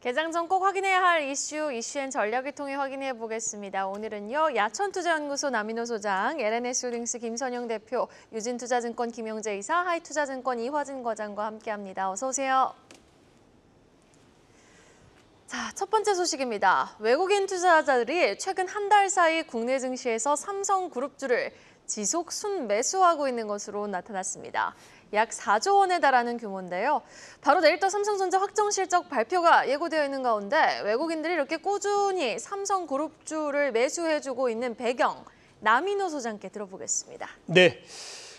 개장 전 꼭 확인해야 할 이슈앤 전략을 통해 확인해 보겠습니다. 오늘은요, 야천투자연구소 남인호 소장, LNS홀딩스 김선영 대표, 유진투자증권 김용재 이사, 하이투자증권 이화진 과장과 함께합니다. 어서 오세요. 자, 첫 번째 소식입니다. 외국인 투자자들이 최근 한 달 사이 국내 증시에서 삼성그룹주를 지속 순매수하고 있는 것으로 나타났습니다. 약 4조 원에 달하는 규모인데요. 바로 내일 또 삼성전자 확정 실적 발표가 예고되어 있는 가운데 외국인들이 이렇게 꾸준히 삼성그룹주를 매수해주고 있는 배경, 남인호 소장께 들어보겠습니다. 네,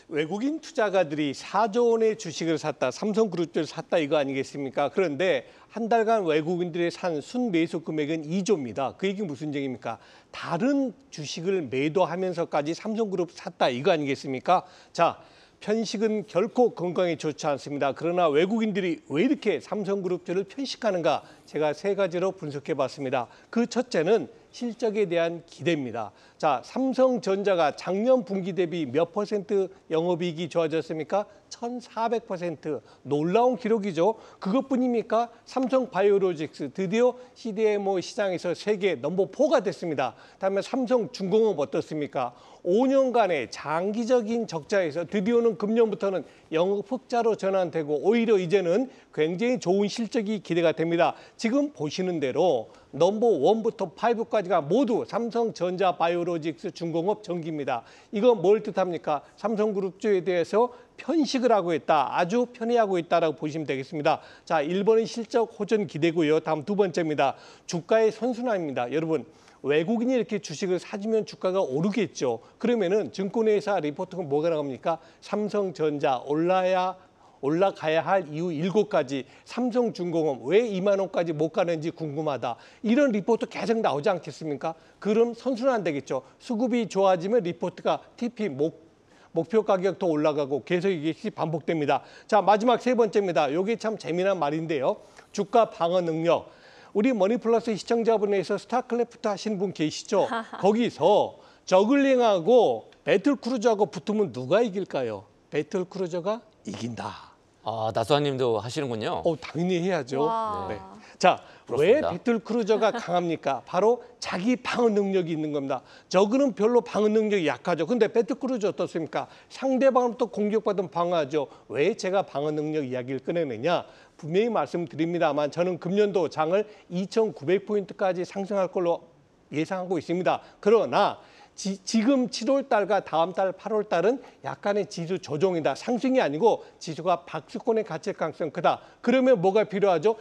외국인 투자가들이 4조 원의 주식을 샀다, 삼성그룹주를 샀다 이거 아니겠습니까? 그런데 한 달간 외국인들이 산 순매수 금액은 2조입니다. 그 얘기 무슨 얘기입니까? 다른 주식을 매도하면서까지 삼성그룹 샀다 이거 아니겠습니까? 자, 편식은 결코 건강에 좋지 않습니다. 그러나 외국인들이 왜 이렇게 삼성그룹주를 편식하는가? 제가 세 가지로 분석해봤습니다. 그 첫째는 실적에 대한 기대입니다. 자, 삼성전자가 작년 분기 대비 몇 퍼센트 영업이익이 좋아졌습니까? 1,400% 놀라운 기록이죠. 그것뿐입니까? 삼성바이오로직스 드디어 CDMO 시장에서 세계 넘버 4가 됐습니다. 다음에 삼성중공업 어떻습니까? 5년간의 장기적인 적자에서 드디어는 금년부터는 영업 흑자로 전환되고 오히려 이제는 굉장히 좋은 실적이 기대가 됩니다. 지금 보시는 대로 넘버 1부터 5까지가 모두 삼성전자 바이오로직스 중공업 전기입니다. 이거 뭘 뜻합니까? 삼성그룹주에 대해서 편식을 하고 있다. 아주 편애하고 있다라고 보시면 되겠습니다. 자, 1번은 실적 호전 기대고요. 다음 두 번째입니다. 주가의 선순환입니다. 여러분, 외국인이 이렇게 주식을 사주면 주가가 오르겠죠. 그러면은 증권회사 리포트가 뭐가 나옵니까? 삼성전자 올라가야 할 이유 7가지, 삼성중공업 왜 2만 원까지 못 가는지 궁금하다. 이런 리포트 계속 나오지 않겠습니까? 그럼 선순환 되겠죠. 수급이 좋아지면 리포트가 TP 목표 가격도 올라가고 계속 이게 반복됩니다. 자, 마지막 세 번째입니다. 이게 참 재미난 말인데요. 주가 방어 능력. 우리 머니플러스 시청자분에서 스타크래프트 하시는 분 계시죠? 거기서 저글링하고 배틀크루저하고 붙으면 누가 이길까요? 배틀크루저가 이긴다. 아, 나수아님도 하시는군요. 당연히 해야죠. 네. 와. 자, 그렇습니다. 왜 배틀크루저가 강합니까? 바로 자기 방어 능력이 있는 겁니다. 저그는 별로 방어 능력이 약하죠. 근데 배틀크루저 어떻습니까? 상대방으로부터 공격받으면 방어하죠. 왜 제가 방어 능력 이야기를 꺼내느냐? 분명히 말씀드립니다만 저는 금년도 장을 2,900포인트까지 상승할 걸로 예상하고 있습니다. 그러나 지금 7월 달과 다음 달 8월 달은 약간의 지수 조정이다. 상승이 아니고 지수가 박스권에 갇힐 가능성이 크다. 그러면 뭐가 필요하죠?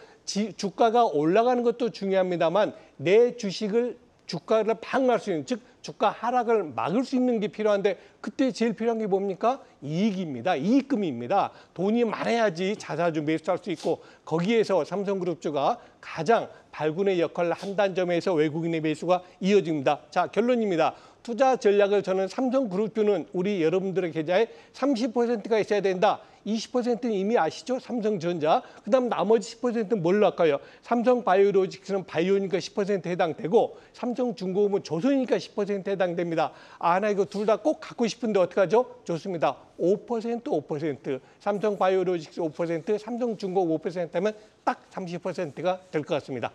주가가 올라가는 것도 중요합니다만 내 주가를 방어할 수 있는, 즉 주가 하락을 막을 수 있는 게 필요한데 그때 제일 필요한 게 뭡니까? 이익입니다. 이익금입니다. 돈이 많아야지 자사주 매수할 수 있고 거기에서 삼성그룹주가 가장 발군의 역할을 한다는 점에서 외국인의 매수가 이어집니다. 자, 결론입니다. 투자 전략을 저는 삼성그룹주는 우리 여러분들의 계좌에 30%가 있어야 된다. 20%는 이미 아시죠? 삼성전자. 그다음 나머지 10%는 뭘로 할까요? 삼성바이오로직스는 바이오니까 10% 해당되고 삼성중공업은 조선이니까 10% 해당됩니다. 나 이거 둘 다 꼭 갖고 싶은데 어떡하죠? 좋습니다. 5%. 삼성바이오로직스 5%, 삼성중공업 5% 하면 딱 30%가 될 것 같습니다.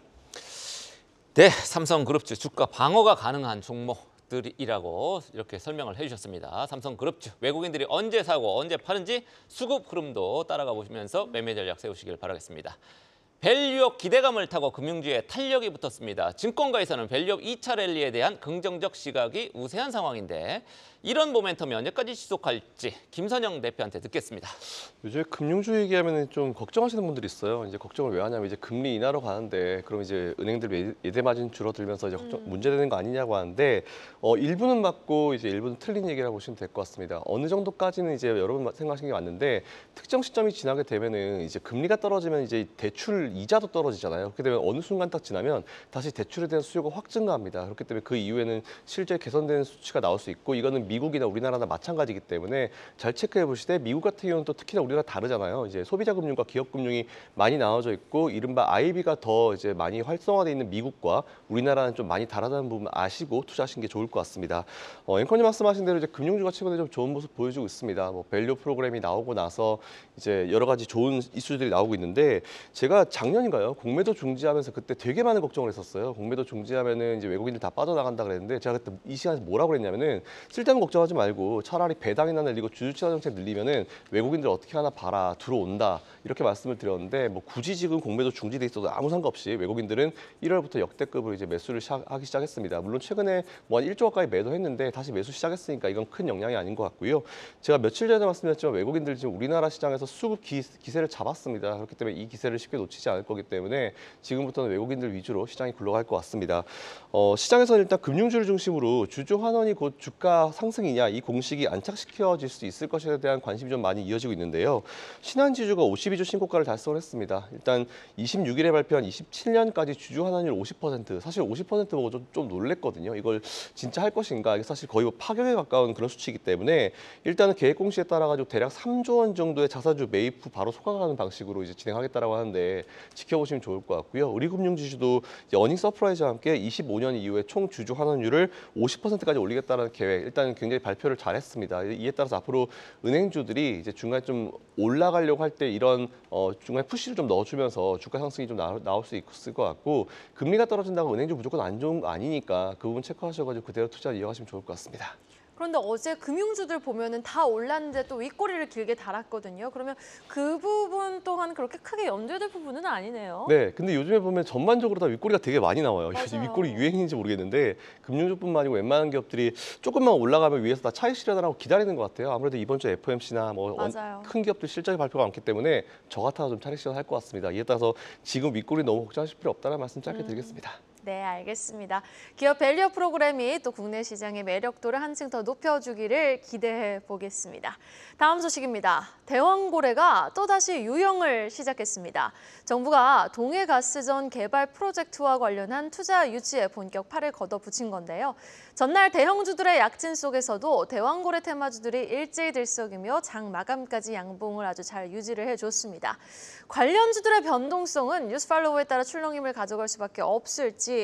네, 삼성그룹주 주가 방어가 가능한 종목들이라고 이렇게 설명을 해주셨습니다. 삼성그룹주 외국인들이 언제 사고 언제 파는지 수급 흐름도 따라가 보시면서 매매 전략 세우시길 바라겠습니다. 밸류업 기대감을 타고 금융주에 탄력이 붙었습니다. 증권가에서는 밸류업 2차 랠리에 대한 긍정적 시각이 우세한 상황인데 이런 모멘텀이 언제까지 지속할지 김선영 대표한테 듣겠습니다. 요즘에 금융주 얘기하면 좀 걱정하시는 분들이 있어요. 이제 걱정을 왜 하냐면 이제 금리 인하로 가는데 그럼 이제 은행들 예대 마진 줄어들면서 이제 문제되는 거 아니냐고 하는데 일부는 맞고 이제 일부는 틀린 얘기라고 보시면 될 것 같습니다. 어느 정도까지는 이제 여러분 생각하시는 게 맞는데 특정 시점이 지나게 되면은 이제 금리가 떨어지면 이제 대출 이자도 떨어지잖아요. 그렇게 되면 어느 순간 딱 지나면 다시 대출에 대한 수요가 확 증가합니다. 그렇기 때문에 그 이후에는 실제 개선되는 수치가 나올 수 있고 이거는 미국이나 우리나라나 마찬가지이기 때문에 잘 체크해 보시되 미국 같은 경우는 또 특히나 우리나라 다르잖아요. 이제 소비자 금융과 기업 금융이 많이 나눠져 있고 이른바 IB가 더 이제 많이 활성화돼 있는 미국과 우리나라는 좀 많이 다르다는 부분 아시고 투자하시는 게 좋을 것 같습니다. 앵커님 말씀하신 대로 이제 금융주가 최근에 좀 좋은 모습 보여주고 있습니다. 뭐 밸류 프로그램이 나오고 나서 이제 여러 가지 좋은 이슈들이 나오고 있는데 제가 작년인가요? 공매도 중지하면서 그때 되게 많은 걱정을 했었어요. 공매도 중지하면은 이제 외국인들 다 빠져나간다 그랬는데 제가 그때 이 시간에서 뭐라고 그랬냐면은 쓸데없는 걱정하지 말고 차라리 배당이나 늘리고 주주투자 정책 늘리면은 외국인들 어떻게 하나 봐라 들어온다 이렇게 말씀을 드렸는데 뭐 굳이 지금 공매도 중지돼 있어도 아무 상관없이 외국인들은 1월부터 역대급으로 이제 매수를 하기 시작했습니다. 물론 최근에 뭐 한 1조 가까이 매도했는데 다시 매수 시작했으니까 이건 큰 영향이 아닌 것 같고요. 제가 며칠 전에 말씀드렸지만 외국인들 지금 우리나라 시장에서 수급 기세를 잡았습니다. 그렇기 때문에 이 기세를 쉽게 놓치지 않을 거기 때문에 지금부터는 외국인들 위주로 시장이 굴러갈 것 같습니다. 시장에서는 일단 금융주를 중심으로 주주 환원이 곧 주가 상승이냐 이 공식이 안착시켜질 수 있을 것에 대한 관심이 좀 많이 이어지고 있는데요. 신한지주가 52주 신고가를 달성을 했습니다. 일단 26일에 발표한 27년까지 주주 환원율 50%, 사실 50% 보고 좀 놀랬거든요. 이걸 진짜 할 것인가? 이게 사실 거의 뭐 파격에 가까운 그런 수치이기 때문에 일단은 계획 공시에 따라 가지고 대략 3조 원 정도의 자사주 매입 후 바로 소각하는 방식으로 이제 진행하겠다라고 하는데 지켜보시면 좋을 것 같고요. 우리금융지주도 어닝 서프라이즈와 함께 25년 이후에 총 주주 환원율을 50%까지 올리겠다는 계획, 일단 굉장히 발표를 잘했습니다. 이에 따라서 앞으로 은행주들이 이제 중간에 좀 올라가려고 할 때 이런 중간에 푸시를 좀 넣어주면서 주가 상승이 좀 나올 수 있을 것 같고 금리가 떨어진다고 은행주 무조건 안 좋은 거 아니니까 그 부분 체크하셔가지고 그대로 투자 이어가시면 좋을 것 같습니다. 그런데 어제 금융주들 보면은 다 올랐는데 또 윗꼬리를 길게 달았거든요. 그러면 그 부분 또한 그렇게 크게 염두될 부분은 아니네요. 네, 근데 요즘에 보면 전반적으로 다 윗꼬리가 되게 많이 나와요. 요즘 맞아요. 윗꼬리 유행인지 모르겠는데 금융주뿐만 아니고 웬만한 기업들이 조금만 올라가면 위에서 다 차익 실현하라고 기다리는 것 같아요. 아무래도 이번 주 FOMC나 뭐 맞아요. 큰 기업들 실적이 발표가 많기 때문에 저 같아서 좀 차익 실현할 것 같습니다. 이에 따라서 지금 윗꼬리 너무 걱정하실 필요 없다는 말씀 짧게 드리겠습니다. 네, 알겠습니다. 기업 밸류 프로그램이 또 국내 시장의 매력도를 한층 더 높여주기를 기대해 보겠습니다. 다음 소식입니다. 대왕고래가 또다시 유형을 시작했습니다. 정부가 동해가스전 개발 프로젝트와 관련한 투자 유치에 본격 팔을 걷어붙인 건데요. 전날 대형주들의 약진 속에서도 대왕고래 테마주들이 일제들썩이며 장 마감까지 양봉을 아주 잘 유지를 해줬습니다. 관련주들의 변동성은 뉴스팔로우에 따라 출렁임을 가져갈 수밖에 없을지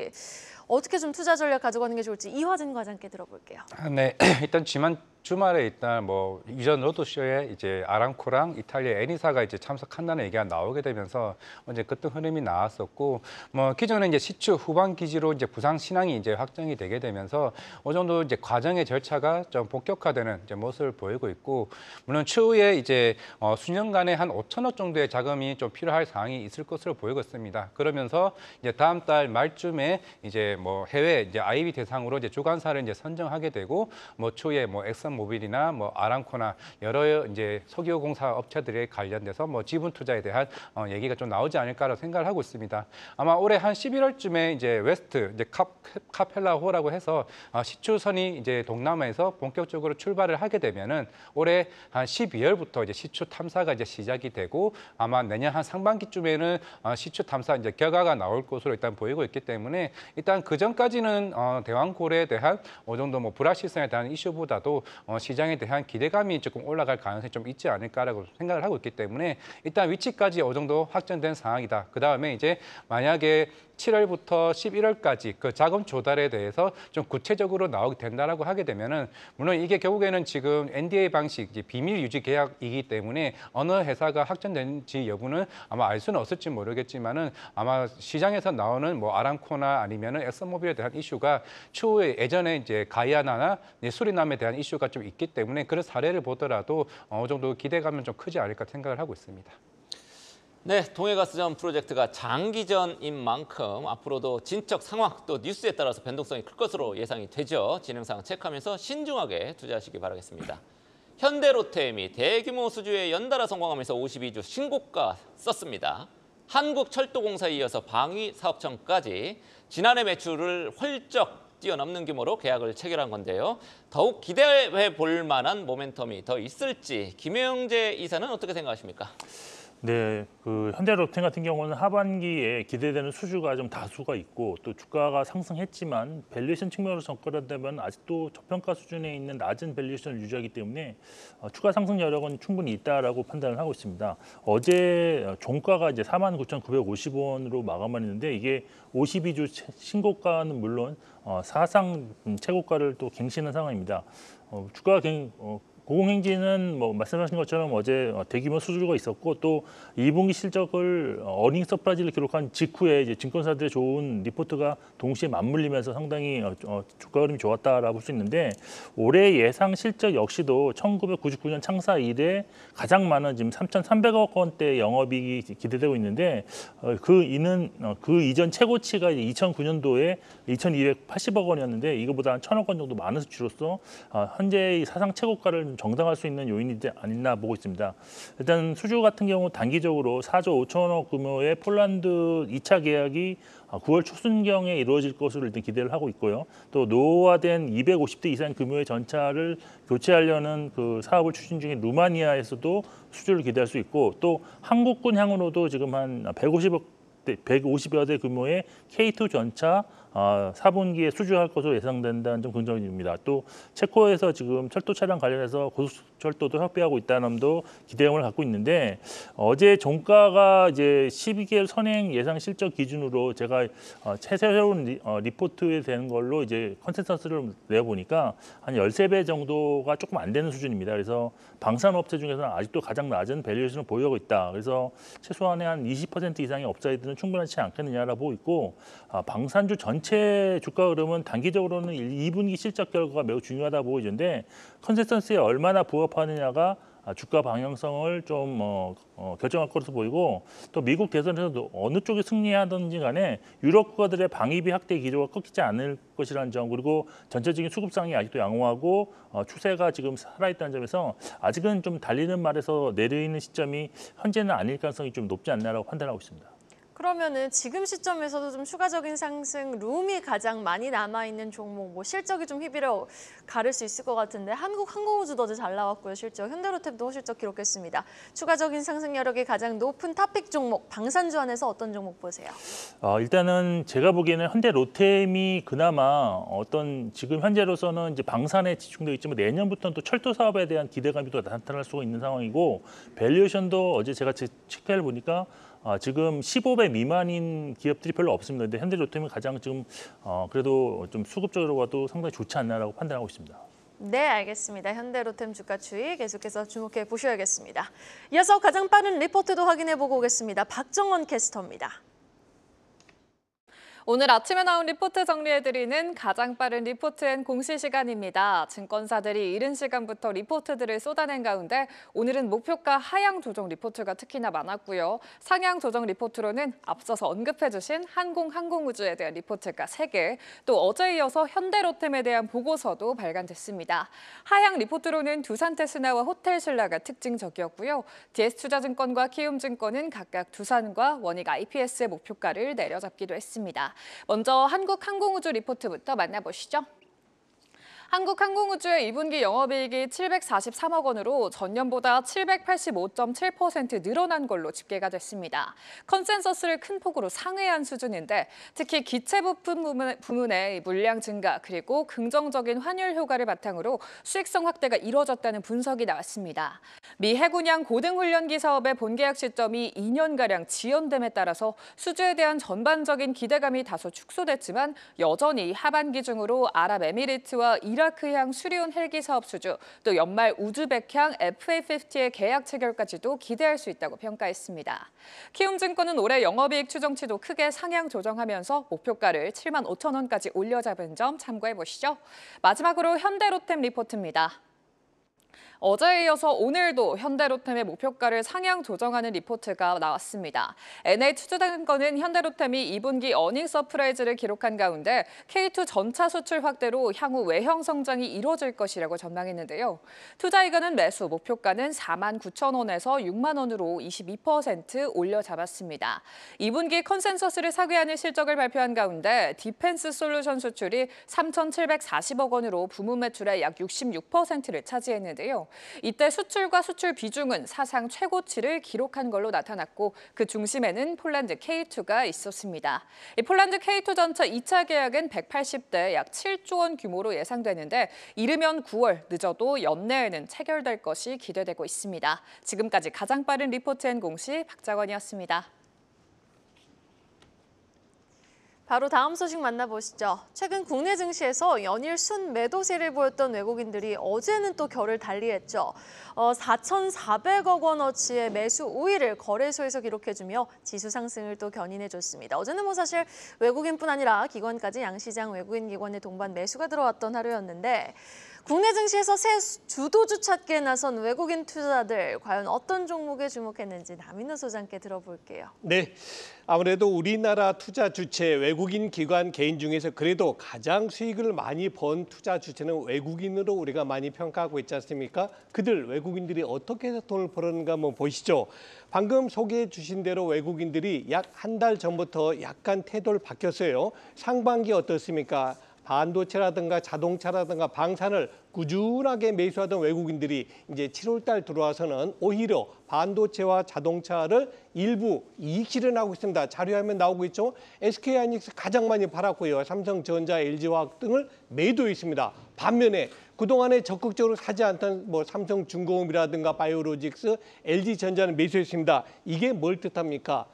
어떻게 좀 투자 전략 가져가는 게 좋을지 이화진 과장께 들어볼게요. 네, 일단 지난 주말에 일단 뭐 이전 로드쇼에 이제 아람코랑 이탈리아 에니사가 이제 참석한다는 얘기가 나오게 되면서 이제 그때 흐름이 나왔었고 뭐 기존에 이제 시추 후반 기지로 이제 부상 신항이 이제 확정이 되게 되면서 어느 정도 이제 과정의 절차가 좀 본격화되는 이제 모습을 보이고 있고 물론 추후에 이제 수년간에 한 5천억 정도의 자금이 좀 필요할 사항이 있을 것으로 보이고 있습니다. 그러면서 이제 다음 달 말쯤에 이제 뭐 해외 이제 IB 대상으로 이제 주관사를 이제 선정하게 되고 뭐 추후에 뭐 모빌이나 뭐 아람코나 여러 이제 석유공사 업체들에 관련돼서 뭐 지분 투자에 대한 얘기가 좀 나오지 않을까라고 생각을 하고 있습니다. 아마 올해 한 11월쯤에 이제 웨스트 이제 카펠라호라고 해서 시추선이 이제 동남아에서 본격적으로 출발을 하게 되면은 올해 한 12월부터 이제 시추 탐사가 이제 시작이 되고 아마 내년 한 상반기쯤에는 시추 탐사 이제 결과가 나올 것으로 일단 보이고 있기 때문에 일단 그 전까지는 대왕고래에 대한 어느 정도 뭐 불확실성에 대한 이슈보다도 시장에 대한 기대감이 조금 올라갈 가능성이 좀 있지 않을까라고 생각을 하고 있기 때문에 일단 위치까지 어느 정도 확정된 상황이다. 그다음에 이제 만약에 7월부터 11월까지 그 자금 조달에 대해서 좀 구체적으로 나오게 된다라고 하게 되면은 물론 이게 결국에는 지금 NDA 방식 이제 비밀 유지 계약이기 때문에 어느 회사가 확정된지 여부는 아마 알 수는 없을지 모르겠지만은 아마 시장에서 나오는 뭐 아람코나 아니면은 엑슨모빌에 대한 이슈가 추후에 예전에 이제 가이아나나 수리남에 대한 이슈가 좀 있기 때문에 그런 사례를 보더라도 어느 정도 기대감은 좀 크지 않을까 생각을 하고 있습니다. 네, 동해가스전 프로젝트가 장기전인 만큼 앞으로도 진척 상황 또 뉴스에 따라서 변동성이 클 것으로 예상이 되죠. 진행사항 체크하면서 신중하게 투자하시기 바라겠습니다. 현대로템이 대규모 수주에 연달아 성공하면서 52주 신고가 썼습니다. 한국철도공사에 이어서 방위사업청까지 지난해 매출을 훌쩍 뛰어넘는 규모로 계약을 체결한 건데요. 더욱 기대해 볼 만한 모멘텀이 더 있을지 김영재 이사는 어떻게 생각하십니까? 네, 그 현대로템 같은 경우는 하반기에 기대되는 수주가 좀 다수가 있고 또 주가가 상승했지만 밸류에이션 측면으로 접근한다면 아직도 저평가 수준에 있는 낮은 밸류에이션을 유지하기 때문에 추가 상승 여력은 충분히 있다라고 판단을 하고 있습니다. 어제 종가가 이제 49,950원으로 마감을 했는데 이게 52주 신고가는 물론 사상 최고가를 또 갱신한 상황입니다. 주가가 고공행진은 뭐 말씀하신 것처럼 어제 대규모 수주가 있었고 또 2분기 실적을 어닝 서프라이즈를 기록한 직후에 이제 증권사들의 좋은 리포트가 동시에 맞물리면서 상당히 주가 흐름이 좋았다라고 볼 수 있는데 올해 예상 실적 역시도 1999년 창사 이래 가장 많은 지금 3,300억 원대 영업이익이 기대되고 있는데 그 이전 최고치가 2009년도에 2,280억 원이었는데 이거보다 한 1,000억 원 정도 많은 수치로서 현재 사상 최고가를 정당할 수 있는 요인이 아니나 보고 있습니다. 일단 수주 같은 경우 단기적으로 4조 5천억 규모의 폴란드 2차 계약이 9월 초순경에 이루어질 것으로 일단 기대를 하고 있고요. 또 노후화된 250대 이상 규모의 전차를 교체하려는 그 사업을 추진 중인 루마니아에서도 수주를 기대할 수 있고 또 한국군 향으로도 지금 한 150여 대 규모의 K2 전차 4분기에 수주할 것으로 예상된다는 점 긍정입니다. 또 체코에서 지금 철도 차량 관련해서 고속철도도 협의하고 있다는 점도 기대감을 갖고 있는데 어제 종가가 이제 12개월 선행 예상 실적 기준으로 제가 새로운 리포트에 되는 걸로 이제 컨센서스를 내보니까 한 13배 정도가 조금 안 되는 수준입니다. 그래서 방산업체 중에서는 아직도 가장 낮은 밸류에이션을 보유하고 있다. 그래서 최소한의 한 20% 이상의 업사이드는 충분하지 않겠느냐라고 보고 있고 방산주 전체 주가 흐름은 단기적으로는 2분기 실적 결과가 매우 중요하다 보고 있는데 컨센서스에 얼마나 부합하느냐가 주가 방향성을 좀 결정할 것으로 보이고 또 미국 대선에서도 어느 쪽이 승리하든지 간에 유럽 국가들의 방위비 확대 기조가 꺾이지 않을 것이라는 점 그리고 전체적인 수급상이 아직도 양호하고 추세가 지금 살아있다는 점에서 아직은 좀 달리는 말에서 내리는 시점이 현재는 아닐 가능성이 좀 높지 않나라고 판단하고 있습니다. 그러면은 지금 시점에서도 좀 추가적인 상승, 룸이 가장 많이 남아있는 종목, 뭐 실적이 좀 희비를 가를 수 있을 것 같은데 한국항공우주도 어제 잘 나왔고요. 실적, 현대로템도 실적 기록했습니다. 추가적인 상승 여력이 가장 높은 탑픽 종목, 방산주 안에서 어떤 종목 보세요? 일단은 제가 보기에는 현대로템이 그나마 어떤 지금 현재로서는 이제 방산에 집중되어 있지만 내년부터는 또 철도 사업에 대한 기대감이 또 나타날 수가 있는 상황이고 밸류에이션도 어제 제가 체크해 보니까 지금 15배 미만인 기업들이 별로 없습니다. 근데 현대로템이 가장 지금 그래도 좀 수급적으로 봐도 상당히 좋지 않나라고 판단하고 있습니다. 네, 알겠습니다. 현대로템 주가 추이 계속해서 주목해 보셔야겠습니다. 이어서 가장 빠른 리포트도 확인해 보고 오겠습니다. 박정원 캐스터입니다. 오늘 아침에 나온 리포트 정리해드리는 가장 빠른 리포트앤 공시 시간입니다. 증권사들이 이른 시간부터 리포트들을 쏟아낸 가운데 오늘은 목표가 하향 조정 리포트가 특히나 많았고요. 상향 조정 리포트로는 앞서서 언급해주신 항공우주에 대한 리포트가 3개, 또 어제 이어서 현대로템에 대한 보고서도 발간됐습니다. 하향 리포트로는 두산테스나와 호텔신라가 특징적이었고요. DS투자증권과 키움증권은 각각 두산과 원익 IPS의 목표가를 내려잡기도 했습니다. 먼저 한국항공우주 리포트부터 만나보시죠. 한국항공우주의 2분기 영업이익이 743억 원으로 전년보다 785.7% 늘어난 걸로 집계가 됐습니다. 컨센서스를 큰 폭으로 상회한 수준인데 특히 기체 부품 부문의 물량 증가 그리고 긍정적인 환율 효과를 바탕으로 수익성 확대가 이뤄졌다는 분석이 나왔습니다. 미 해군양 고등훈련기 사업의 본계약 시점이 2년가량 지연됨에 따라서 수주에 대한 전반적인 기대감이 다소 축소됐지만 여전히 하반기 중으로 아랍에미리트와 이라크향 수리온 헬기 사업 수주, 또 연말 우즈벡향 FA50의 계약 체결까지도 기대할 수 있다고 평가했습니다. 키움증권은 올해 영업이익 추정치도 크게 상향 조정하면서 목표가를 7만 5천 원까지 올려잡은 점 참고해 보시죠. 마지막으로 현대로템 리포트입니다. 어제에 이어서 오늘도 현대로템의 목표가를 상향 조정하는 리포트가 나왔습니다. NH투자증권은 현대로템이 2분기 어닝 서프라이즈를 기록한 가운데 K2 전차 수출 확대로 향후 외형 성장이 이뤄질 것이라고 전망했는데요. 투자이익은 매수 목표가는 4만 9천 원에서 6만 원으로 22% 올려잡았습니다. 2분기 컨센서스를 상회하는 실적을 발표한 가운데 디펜스 솔루션 수출이 3,740억 원으로 부문 매출의 약 66%를 차지했는데요. 이때 수출과 수출 비중은 사상 최고치를 기록한 걸로 나타났고 그 중심에는 폴란드 K2가 있었습니다. 이 폴란드 K2 전차 2차 계약은 180대 약 7조 원 규모로 예상되는데 이르면 9월, 늦어도 연내에는 체결될 것이 기대되고 있습니다. 지금까지 가장 빠른 리포트 앤 공시 박자건이었습니다. 바로 다음 소식 만나보시죠. 최근 국내 증시에서 연일 순매도세를 보였던 외국인들이 어제는 또 결을 달리했죠. 4,400억 원어치의 매수 우위를 거래소에서 기록해주며 지수 상승을 또 견인해줬습니다. 어제는 뭐 사실 외국인뿐 아니라 기관까지 양시장 외국인 기관의 동반 매수가 들어왔던 하루였는데 국내 증시에서 새 주도주 찾기에 나선 외국인 투자자들 과연 어떤 종목에 주목했는지 남인호 소장께 들어볼게요. 네, 아무래도 우리나라 투자 주체 외국인 기관 개인 중에서 그래도 가장 수익을 많이 번 투자 주체는 외국인으로 우리가 많이 평가하고 있지 않습니까? 그들 외국인들이 어떻게 해서 돈을 벌었는가 한번 보시죠. 방금 소개해 주신 대로 외국인들이 약 한 달 전부터 약간 태도를 바뀌었어요. 상반기 어떻습니까? 반도체라든가 자동차라든가 방산을 꾸준하게 매수하던 외국인들이 이제 7월 달 들어와서는 오히려 반도체와 자동차를 일부 이익 실현하고 있습니다. 자료화면 나오고 있죠. SK하이닉스 가장 많이 팔았고요. 삼성전자, LG화학 등을 매도했습니다. 반면에 그동안에 적극적으로 사지 않던 뭐 삼성중공업이라든가 바이오로직스, LG전자는 매수했습니다. 이게 뭘 뜻합니까?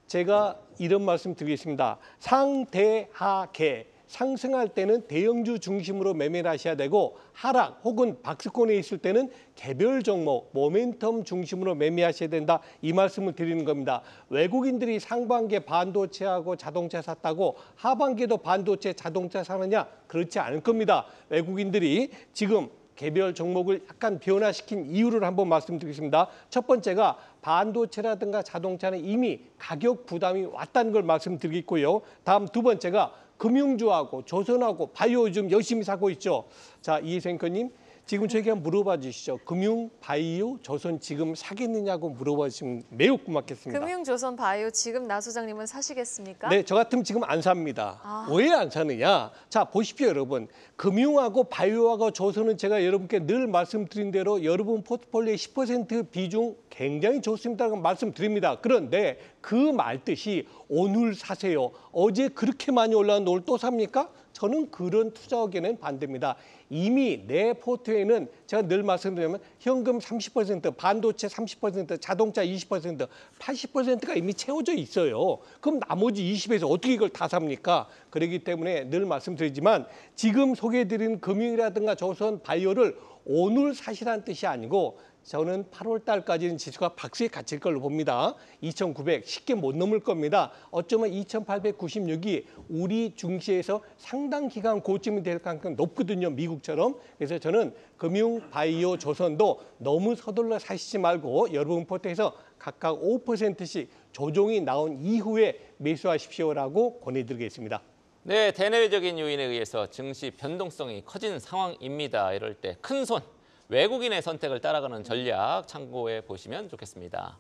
제가 이런 말씀 드리겠습니다. 상대하계. 상승할 때는 대형주 중심으로 매매를 하셔야 되고 하락 혹은 박스권에 있을 때는 개별 종목, 모멘텀 중심으로 매매하셔야 된다. 이 말씀을 드리는 겁니다. 외국인들이 상반기에 반도체하고 자동차 샀다고 하반기에도 반도체, 자동차 사느냐? 그렇지 않을 겁니다. 외국인들이 지금 개별 종목을 약간 변화시킨 이유를 한번 말씀드리겠습니다. 첫 번째가 반도체라든가 자동차는 이미 가격 부담이 왔다는 걸 말씀드리겠고요. 다음 두 번째가 금융주하고 조선하고 바이오 요즘 열심히 사고 있죠. 자, 이혜성 앵커님 지금 저에게 한번 물어봐 주시죠. 금융, 바이오, 조선 지금 사겠느냐고 물어봐 주시면 매우 고맙겠습니다. 금융, 조선, 바이오 지금 나 소장님은 사시겠습니까? 네, 저 같으면 지금 안 삽니다. 왜 안 사느냐? 자, 보십시오, 여러분. 금융하고 바이오하고 조선은 제가 여러분께 늘 말씀드린 대로 여러분 포트폴리오의 10% 비중 굉장히 좋습니다라고 말씀드립니다. 그런데 그 말뜻이 오늘 사세요. 어제 그렇게 많이 올랐는데 오늘 또 삽니까? 저는 그런 투자 의견은 반대입니다. 이미 내 포트에는 제가 늘 말씀드리면 현금 30%, 반도체 30%, 자동차 20%, 80%가 이미 채워져 있어요. 그럼 나머지 20에서 어떻게 이걸 다 삽니까? 그렇기 때문에 늘 말씀드리지만 지금 소개해드린 금융이라든가 조선, 바이오를 오늘 사시라는 뜻이 아니고 저는 8월 달까지는 지수가 박스에 갇힐 걸로 봅니다. 2,900 쉽게 못 넘을 겁니다. 어쩌면 2,896이 우리 증시에서 상당 기간 고점이 될 가능성이 높거든요. 미국처럼. 그래서 저는 금융, 바이오, 조선도 너무 서둘러 사시지 말고 여러분 포트에서 각각 5%씩 조정이 나온 이후에 매수하십시오라고 권해드리겠습니다. 네, 대내외적인 요인에 의해서 증시 변동성이 커진 상황입니다. 이럴 때 큰손 외국인의 선택을 따라가는 전략 참고해 보시면 좋겠습니다.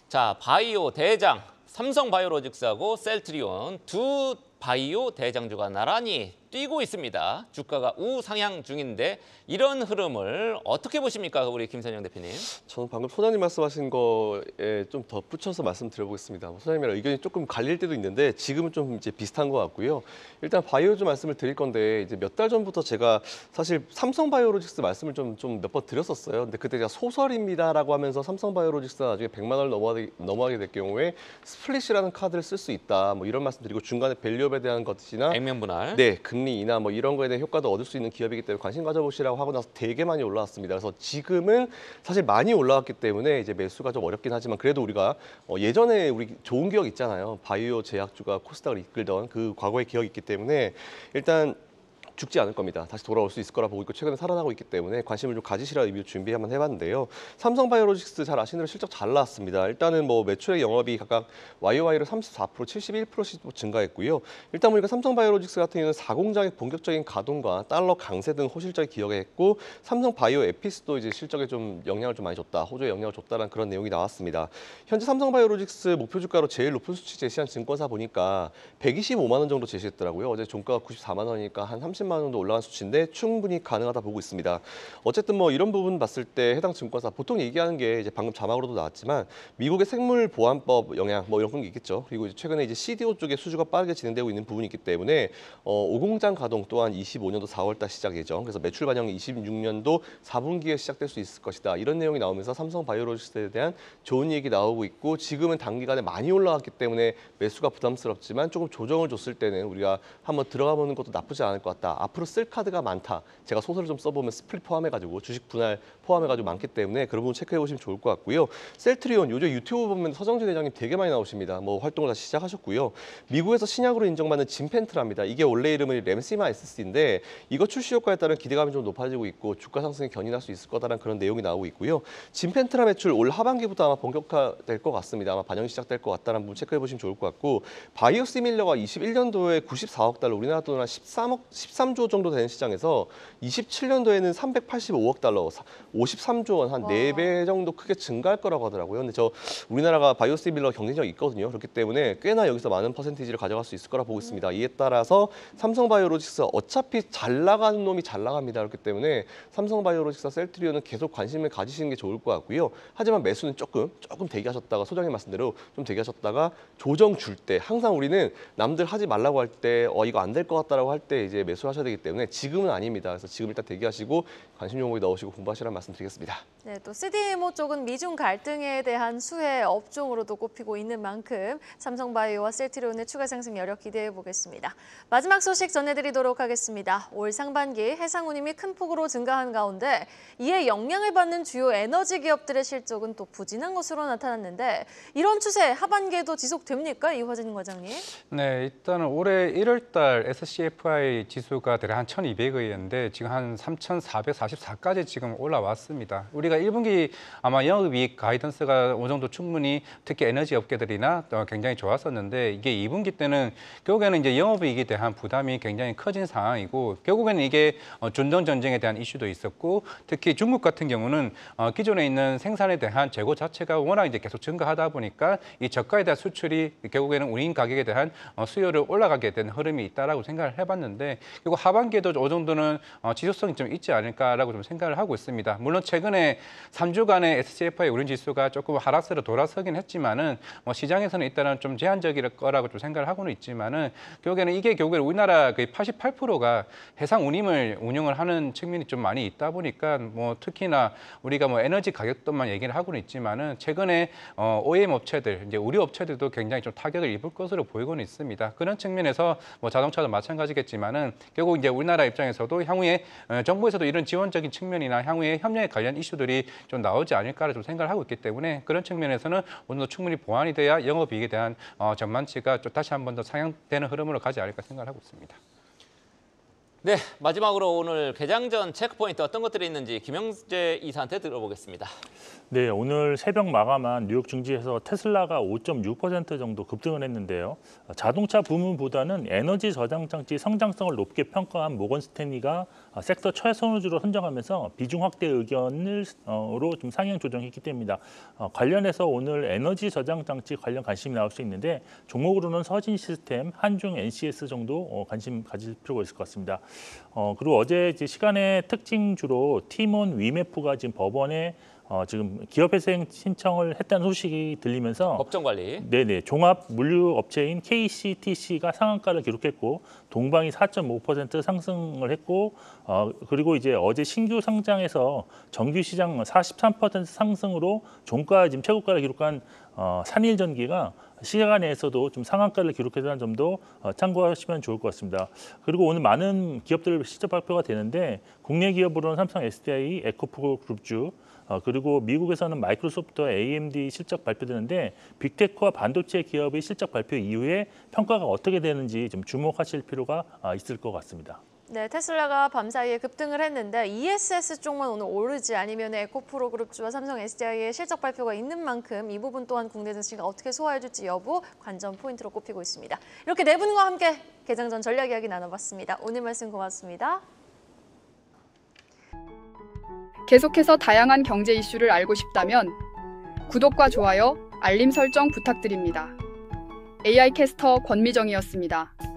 자, 바이오 대장 삼성바이오로직스하고 셀트리온 두 바이오 대장주가 나란히 뛰고 있습니다. 주가가 우상향 중인데 이런 흐름을 어떻게 보십니까, 우리 김선영 대표님? 저는 방금 소장님 말씀하신 거에 좀 덧붙여서 말씀드려보겠습니다. 소장님이랑 의견이 조금 갈릴 때도 있는데 지금은 좀 이제 비슷한 것 같고요. 일단 바이오 좀 말씀을 드릴 건데 이제 몇 달 전부터 제가 사실 삼성바이오로직스 말씀을 좀 몇 번 드렸었어요. 근데 그때 제가 소설입니다라고 하면서 삼성바이오로직스가 나중에 100만 원을 넘어가게 될 경우에 스플릿이라는 카드를 쓸 수 있다. 뭐 이런 말씀드리고 중간에 밸류업에 대한 것이나 액면 분할. 네, 금리 인하 뭐 이런 거에 대한 효과도 얻을 수 있는 기업이기 때문에 관심 가져보시라고 하고 나서 되게 많이 올라왔습니다. 그래서 지금은 사실 많이 올라왔기 때문에 이제 매수가 좀 어렵긴 하지만 그래도 우리가 예전에 우리 좋은 기억 있잖아요. 바이오 제약주가 코스닥을 이끌던 그 과거의 기억이 있기 때문에 일단 죽지 않을 겁니다. 다시 돌아올 수 있을 거라 보고 있고 최근에 살아나고 있기 때문에 관심을 좀 가지시라 의미로 준비 한번 해봤는데요. 삼성바이오로직스 잘 아시는 대로 실적 잘 나왔습니다. 일단은 뭐 매출액 영업이 각각 YOY로 34%, 71%씩 증가했고요. 일단 보니까 삼성바이오로직스 같은 경우는 4공장의 본격적인 가동과 달러 강세 등 호실적이 기여했고 삼성바이오 에피스도 이제 실적에 좀 영향을 좀 많이 줬다, 호조에 영향을 줬다는 그런 내용이 나왔습니다. 현재 삼성바이오로직스 목표 주가로 제일 높은 수치 제시한 증권사 보니까 125만 원 정도 제시했더라고요. 어제 종가가 94만 원이니까 한 30만 3천만 원 정도 올라간 수치인데 충분히 가능하다 보고 있습니다. 어쨌든 뭐 이런 부분 봤을 때 해당 증권사 보통 얘기하는 게 이제 방금 자막으로도 나왔지만 미국의 생물보안법 영향 뭐 이런 게 있겠죠. 그리고 이제 최근에 이제 CDO 쪽에 수주가 빠르게 진행되고 있는 부분이 있기 때문에 오공장 가동 또한 25년도 4월달 시작 예정. 그래서 매출 반영이 26년도 4분기에 시작될 수 있을 것이다. 이런 내용이 나오면서 삼성바이오로직스에 대한 좋은 얘기 나오고 있고 지금은 단기간에 많이 올라갔기 때문에 매수가 부담스럽지만 조금 조정을 줬을 때는 우리가 한번 들어가 보는 것도 나쁘지 않을 것 같다. 앞으로 쓸 카드가 많다. 제가 소설을 좀 써보면 스플릿 포함해가지고 주식 분할 포함해가지고 많기 때문에 그런 부분 체크해 보시면 좋을 것 같고요. 셀트리온 요즘 유튜브 보면 서정진 회장님 되게 많이 나오십니다. 뭐 활동을 다시 시작하셨고요. 미국에서 신약으로 인정받는 진펜트랍니다. 이게 원래 이름은 램시마 SC인데 이거 출시 효과에 따른 기대감이 좀 높아지고 있고 주가 상승에 견인할 수 있을 거다라는 그런 내용이 나오고 있고요. 진펜트랍 매출 올 하반기부터 아마 본격화될 것 같습니다. 아마 반영이 시작될 것 같다는 부분 체크해 보시면 좋을 것 같고 바이오시밀러가 21년도에 94억 달러, 우리나라 돈으로 한 13조 정도 되는 시장에서 27년도에는 385억 달러, 53조 원, 한 4배 정도 크게 증가할 거라고 하더라고요. 근데 우리나라가 바이오시밀러 경쟁력이 있거든요. 그렇기 때문에 꽤나 여기서 많은 퍼센티지를 가져갈 수 있을 거라 보고 있습니다. 이에 따라서 삼성바이오로직스 어차피 잘 나가는 놈이 잘 나갑니다. 그렇기 때문에 삼성바이오로직스와 셀트리온은 계속 관심을 가지시는 게 좋을 것 같고요. 하지만 매수는 조금 대기하셨다가 소장님 말씀대로 좀 대기하셨다가 조정 줄 때 항상 우리는 남들 하지 말라고 할 때 이거 안 될 것 같다라고 할 때 이제 매수하셔야 되기 때문에 지금은 아닙니다. 그래서 지금 일단 대기하시고 관심 종목에 넣으시고 공부하시라는 말씀드리겠습니다. 네, 또 CDMO 쪽은 미중 갈등에 대한 수혜 업종으로도 꼽히고 있는 만큼 삼성바이오와 셀트리온의 추가 상승 여력 기대해 보겠습니다. 마지막 소식 전해드리도록 하겠습니다. 올 상반기 해상 운임이 큰 폭으로 증가한 가운데 이에 영향을 받는 주요 에너지 기업들의 실적은 또 부진한 것으로 나타났는데 이런 추세 하반기에도 지속됩니까? 이화진 과장님. 네, 일단은 올해 1월 달 SCFI 지수가 대략 한 1,200의였는데 지금 한 3,444까지 지금 올라왔습니다. 우리가 1분기 아마 영업이익 가이던스가 어느 정도 충분히 특히 에너지 업계들이나 굉장히 좋았었는데 이게 2분기 때는 결국에는 이제 영업이익에 대한 부담이 굉장히 커진 상황이고 결국에는 이게 중동 전쟁에 대한 이슈도 있었고 특히 중국 같은 경우는 기존에 있는 생산에 대한 재고 자체가 워낙 이제 계속 증가하다 보니까 이 저가에 대한 수출이 결국에는 운임 가격에 대한 수요를 올라가게 된 흐름이 있다라고 생각을 해봤는데 결국 하반기에도 어느 정도는 지속성이 좀 있지 않을까라고 좀 생각을 하고 있습니다. 물론 최근에 3주간의 SCFI 우린 지수가 조금 하락세로 돌아서긴 했지만은 시장에서는 일단은 좀 제한적일 거라고 좀 생각을 하고는 있지만은 결국에는 이게 결국에는 우리나라 거의 88%가 해상 운임을 운영을 하는 측면이 좀 많이 있다 보니까 특히나 우리가 에너지 가격도만 얘기를 하고는 있지만은 최근에 OEM 업체들 이제 우리 업체들도 굉장히 좀 타격을 입을 것으로 보이고는 있습니다. 그런 측면에서 자동차도 마찬가지겠지만은 결국 이제 우리나라 입장에서도 향후에 정부에서도 이런 지원적인 측면이나 향후에 협력에 관련 이슈들이 좀 나오지 않을까를 좀 생각을 하고 있기 때문에 그런 측면에서는 어느 정도 충분히 보완이 돼야 영업이익에 대한 전망치가 좀 다시 한 번 더 상향되는 흐름으로 가지 않을까 생각을 하고 있습니다. 네, 마지막으로 오늘 개장 전 체크포인트 어떤 것들이 있는지 김영재 이사한테 들어보겠습니다. 네, 오늘 새벽 마감한 뉴욕 증시에서 테슬라가 5.6% 정도 급등을 했는데요. 자동차 부문보다는 에너지 저장 장치 성장성을 높게 평가한 모건 스탠리가 섹터 최선호주로 선정하면서 비중 확대 의견으로 좀 상향 조정했기 때문입니다. 관련해서 오늘 에너지 저장 장치 관련 관심이 나올 수 있는데 종목으로는 서진 시스템, 한중 NCS 정도 관심 가질 필요가 있을 것 같습니다. 그리고 어제 이제 시간의 특징주로 티몬 위메프가 지금 법원에 지금 기업회생 신청을 했다는 소식이 들리면서 법정 관리. 네네 종합 물류 업체인 KCTC가 상한가를 기록했고 동방이 4.5% 상승을 했고 그리고 이제 어제 신규 상장에서 정규 시장 43% 상승으로 종가 지금 최고가를 기록한 산일전기가 시간 내에서도 좀 상한가를 기록했다는 점도 참고하시면 좋을 것 같습니다. 그리고 오늘 많은 기업들 실적 발표가 되는데 국내 기업으로는 삼성, SDI, 에코프로 그룹주 그리고 미국에서는 마이크로소프트와 AMD 실적 발표되는데 빅테크와 반도체 기업의 실적 발표 이후에 평가가 어떻게 되는지 좀 주목하실 필요가 있을 것 같습니다. 네, 테슬라가 밤사이에 급등을 했는데 ESS 쪽만 오늘 오르지 아니면 에코프로 그룹주와 삼성 SDI의 실적 발표가 있는 만큼 이 부분 또한 국내 증시가 어떻게 소화해줄지 여부 관전 포인트로 꼽히고 있습니다. 이렇게 네 분과 함께 개장 전 전략 이야기 나눠봤습니다. 오늘 말씀 고맙습니다. 계속해서 다양한 경제 이슈를 알고 싶다면 구독과 좋아요, 알림 설정 부탁드립니다. AI 캐스터 권미정이었습니다.